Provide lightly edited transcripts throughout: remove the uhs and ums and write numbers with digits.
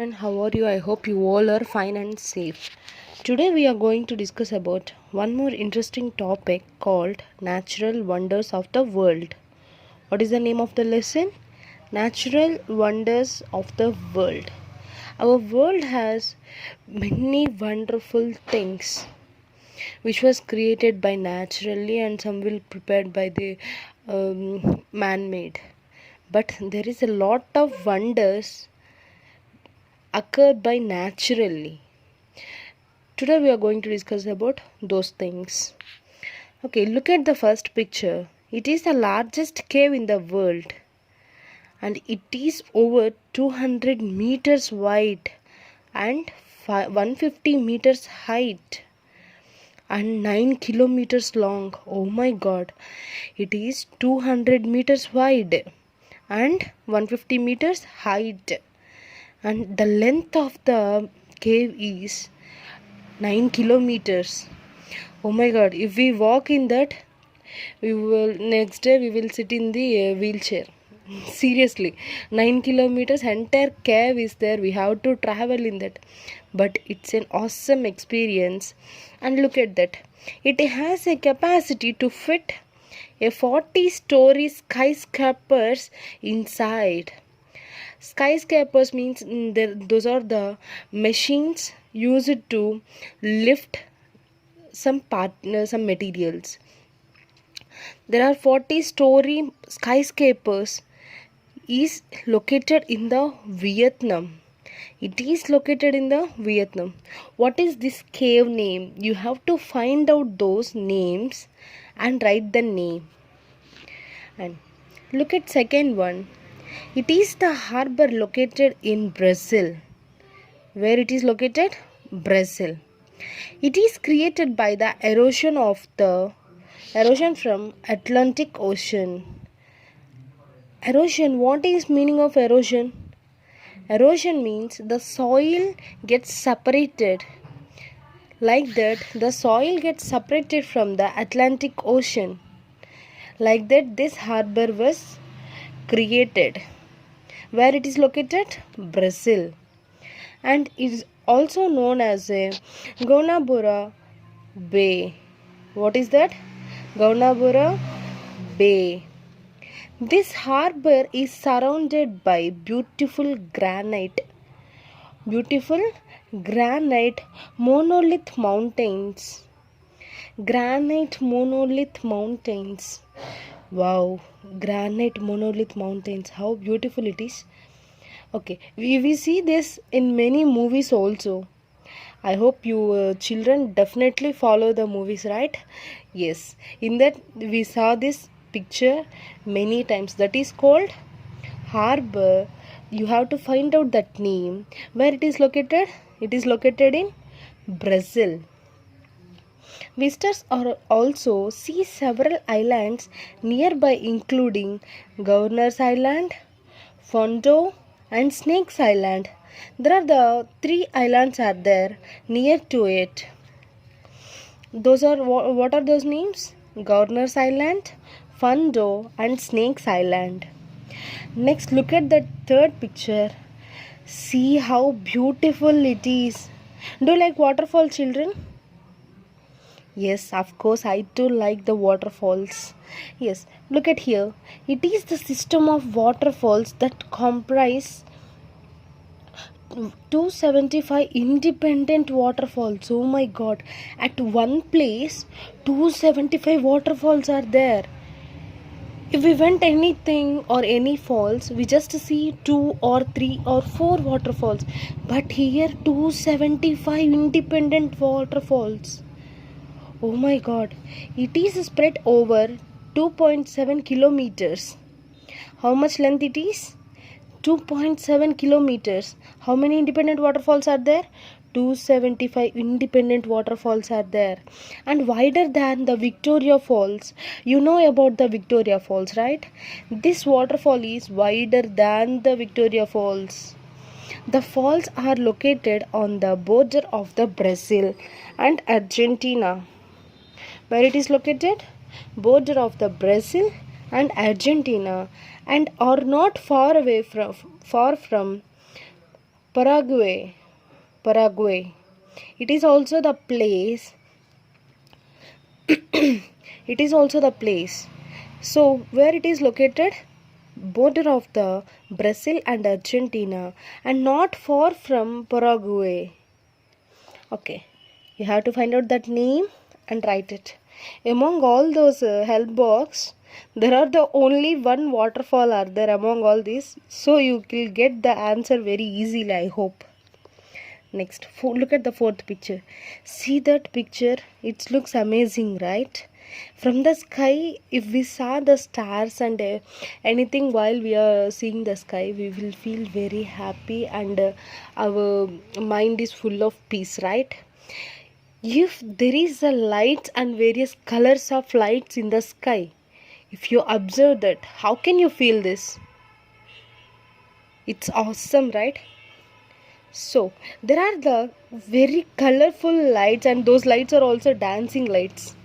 And how are you? I hope you all are fine and safe. Today we are going to discuss about one more interesting topic called natural wonders of the world. What is the name of the lesson? Natural wonders of the world. Our world has many wonderful things which was created by naturally and some will prepared by the man-made. But there is a lot of wonders occur by naturally. Today we are going to discuss about those things. Okay, look at the first picture. It is the largest cave in the world and it is over 200 meters wide and 150 meters height and 9 kilometers long. Oh my god, it is 200 meters wide and 150 meters height, and the length of the cave is 9 kilometers. Oh my god, if we walk in that, we will next day we will sit in the wheelchair. Seriously, 9 kilometers entire cave is there. We have to travel in that, but it's an awesome experience. And look at that, it has a capacity to fit a 40-story skyscrapers inside. Skyscrapers means those are the machines used to lift some materials. There are 40-story skyscrapers is located in the Vietnam. It is located in the Vietnam. What is this cave name? You have to find out those names and write the name. And look at second one. It is the harbor located in Brazil. Where it is located? Brazil. It is created by the erosion from Atlantic Ocean. Erosion, what is meaning of erosion? Erosion means the soil gets separated. Like that, the soil gets separated from the Atlantic Ocean. Like that, this harbor was created. Where it is located? Brazil. And it is also known as a Guanabara Bay. What is that? Guanabara Bay. This harbor is surrounded by beautiful granite monolith mountains. Granite monolith mountains. Wow, granite monolith mountains. How beautiful it is. Okay, we see this in many movies also. I hope you children definitely follow the movies, right? Yes, in that we saw this picture many times. That is called harbor. You have to find out that name. Where it is located? It is located in Brazil. Visitors are also see several islands nearby, including Governor's Island, Fundo, and Snake's Island. There are the 3 islands are there near to it. Those are what are those names? Governor's Island, Fundo, and Snake's Island. Next, look at the third picture. See how beautiful it is. Do you like waterfall, children? Yes, of course, I too like the waterfalls. Yes, look at here. It is the system of waterfalls that comprise 275 independent waterfalls. Oh my god, at one place 275 waterfalls are there. If we went anything or any falls, we just see 2 or 3 or 4 waterfalls, but here 275 independent waterfalls. Oh my god, it is spread over 2.7 kilometers. How much length it is? 2.7 kilometers. How many independent waterfalls are there? 275 independent waterfalls are there, and wider than the Victoria Falls. You know about the Victoria Falls, right? This waterfall is wider than the Victoria Falls. The falls are located on the border of the Brazil and Argentina. Where it is located? Border of the Brazil and Argentina, and are not far from Paraguay. Paraguay. It is also the place. It is also the place. So where it is located? Border of the Brazil and Argentina, and not far from Paraguay. Okay, you have to find out that name and write it. Among all those help box, there are the only one waterfall are there among all these, so you will get the answer very easily, I hope. Next, look at the fourth picture. See that picture? It looks amazing, right? From the sky, if we saw the stars and anything while we are seeing the sky, we will feel very happy, and our mind is full of peace, right? If there is a lights and various colors of lights in the sky, if you observe that, how can you feel this? It's awesome, right? So there are the very colorful lights, and those lights are also dancing lights.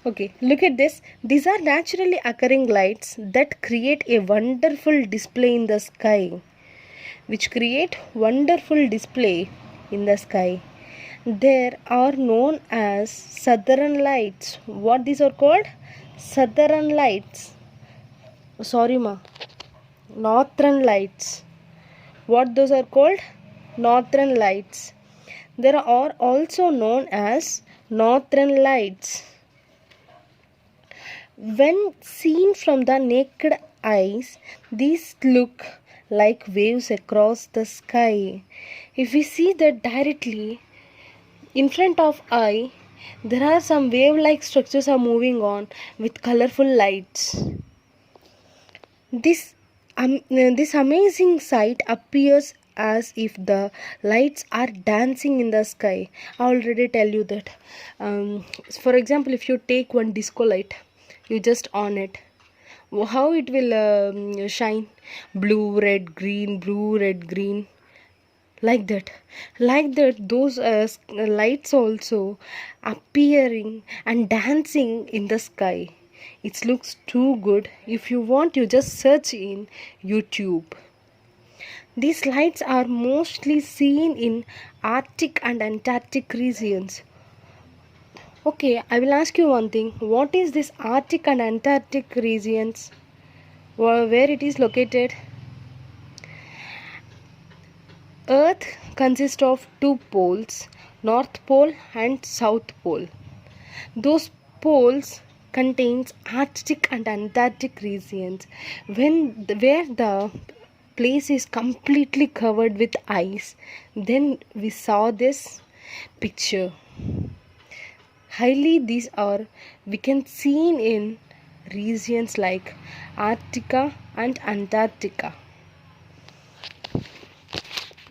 Okay, look at this. These are naturally occurring lights that create a wonderful display in the sky. Which create wonderful display in the sky. There are known as southern lights. What these are called? Southern lights. Sorry ma. Northern lights. What those are called? Northern lights. There are also known as northern lights. When seen from the naked eyes, these look like waves across the sky. If we see that directly in front of eye, there are some wave-like structures are moving on with colorful lights. This amazing sight appears as if the lights are dancing in the sky. I already tell you that. For example, if you take one disco light, you just on it. How it will shine? Blue, red, green, blue, red, green. Like that. Those lights also appearing and dancing in the sky. It looks too good. If you want, you just search in YouTube. These lights are mostly seen in Arctic and Antarctic regions. Okay, I will ask you one thing. What is this Arctic and Antarctic regions? Where it is located? Earth consists of two poles, North Pole and South Pole. Those poles contains Arctic and Antarctic regions. Where the place is completely covered with ice, then we saw this picture. Highly these are we can see in regions like Arctica and Antarctica.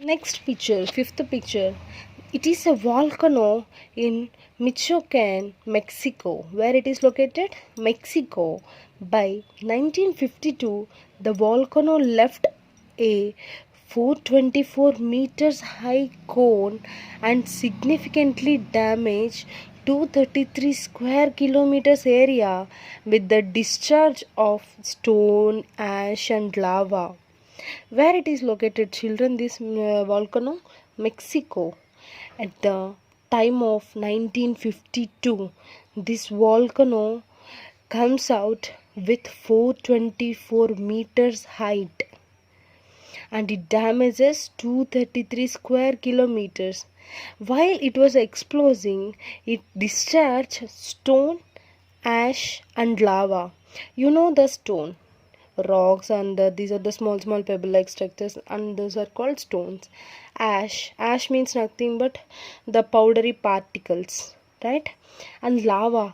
Next picture, fifth picture. It is a volcano in Michoacan, Mexico. Where it is located? Mexico. By 1952, the volcano left a 424 meters high cone and significantly damaged 233 square kilometers area with the discharge of stone, ash and lava. Where it is located, children, this volcano? Mexico. At the time of 1952, this volcano comes out with 424 meters height, and it damages 233 square kilometers. While it was exploding, it discharged stone, ash and lava. You know the stone, rocks, and these are the small pebble like structures, and those are called stones. Ash means nothing but the powdery particles, right? And lava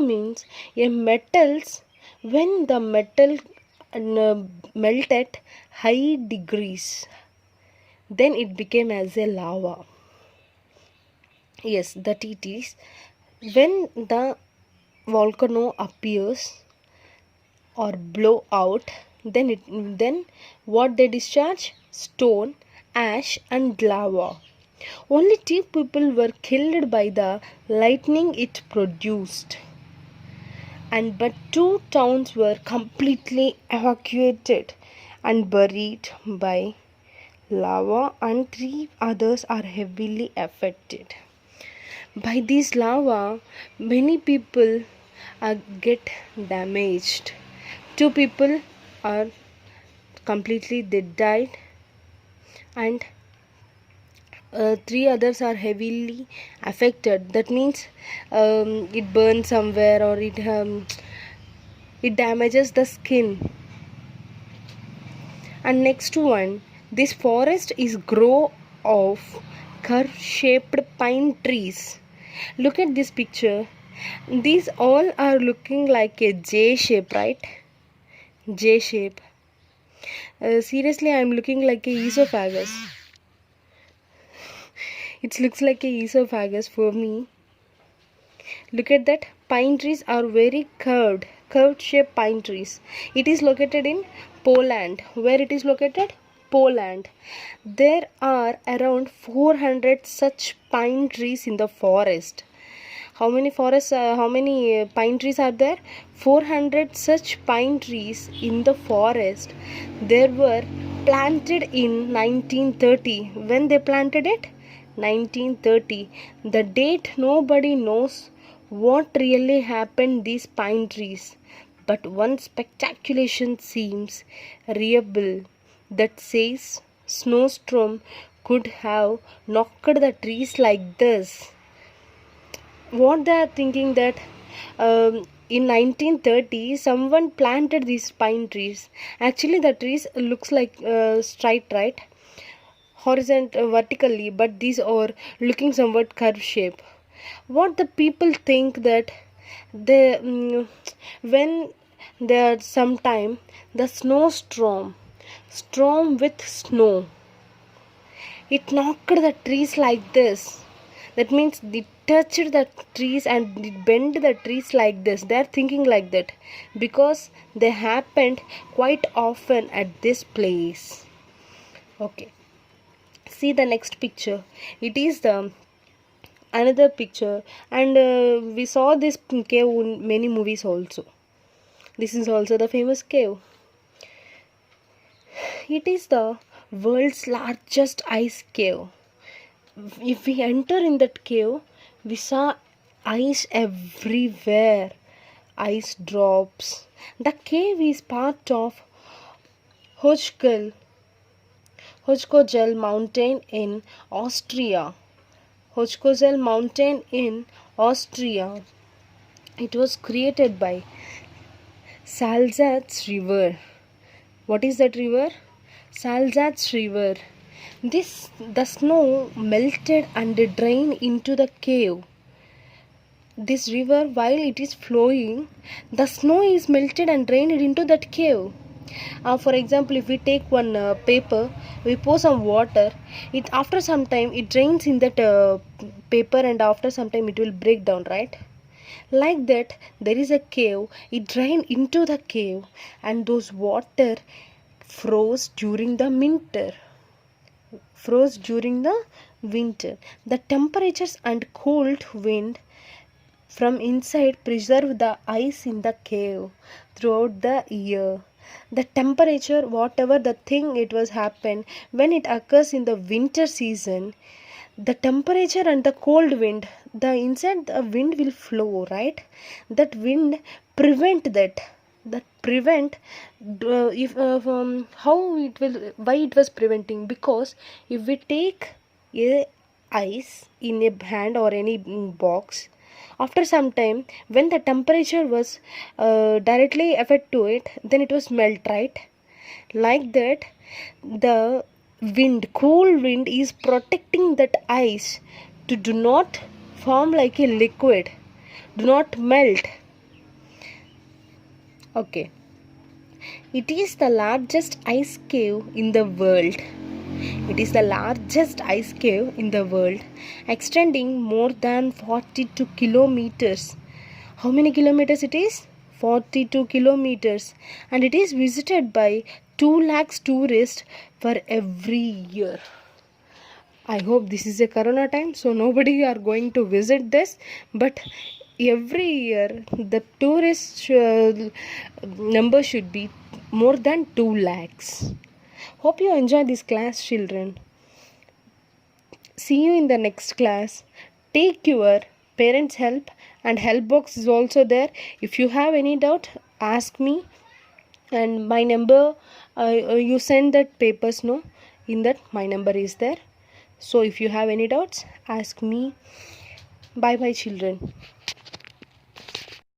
means a metals. When the metal melt at high degrees, then it became as a lava. Yes, that it is when the volcano appears or blow out, then what they discharge? Stone, ash and lava. Only 2 people were killed by the lightning it produced, but 2 towns were completely evacuated and buried by lava, and 3 others are heavily affected. By this lava, many people get damaged. 2 people are completely they died, and 3 others are heavily affected. That means it burns somewhere, or it damages the skin. And next one, this forest is grow of curve shaped pine trees. Look at this picture. These all are looking like a J shape, right? J shape. Seriously, I'm looking like a esophagus. It looks like a esophagus for me. Look at that. Pine trees are very curved shaped pine trees. It is located in Poland. Where it is located? Poland. There are around 400 such pine trees in the forest. How many pine trees are there? 400 such pine trees in the forest. They were planted in 1930. When they planted it? 1930. The date nobody knows what really happened these pine trees. But one speculation seems reliable that says snowstorm could have knocked the trees like this. What they are thinking that in 1930 someone planted these pine trees. Actually the trees looks like straight, right? Horizontal vertically, but these are looking somewhat curve shape. What the people think that they when there sometime the storm with snow, it knocked the trees like this. That means it touched the trees and it bent the trees like this. They are thinking like that because they happened quite often at this place. Okay, see the next picture. It is the another picture, and we saw this cave in many movies also. This is also the famous cave. It is the world's largest ice cave. If we enter in that cave, we saw ice everywhere, ice drops. The cave is part of Hochkogel mountain in Austria. Hochkogel mountain in Austria. It was created by Salzach river. What is that river? Salzach river. The snow melted and drained into the cave. This river, while it is flowing, the snow is melted and drained into that cave. For example, if we take one paper, we pour some water, it after some time it drains in that paper, and after some time it will break down, right? Like that, there is a cave, it drained into the cave, and those water froze during the winter. The temperatures and cold wind from inside preserve the ice in the cave throughout the year. The temperature, whatever the thing it was happen, when it occurs in the winter season, the temperature and the cold wind, the inside the wind will flow, right? That wind prevent if how it will, why it was preventing, because if we take a ice in a hand or any box, after some time when the temperature was directly affect to it, then it was melt, right? Like that, the cool wind is protecting that ice to do not form like a liquid, do not melt. Okay, it is the largest ice cave in the world. It is the largest ice cave in the world, extending more than 42 kilometers. How many kilometers it is? 42 kilometers. And it is visited by 2 lakhs tourists for every year. I hope this is a corona time, so nobody are going to visit this, but every year the tourist number should be more than 2 lakhs. Hope you enjoy this class, children. See you in the next class. Take your parents' help, and help box is also there. If you have any doubt, ask me, and my number, you send that papers, no, in that my number is there. So if you have any doubts, ask me. Bye bye, children.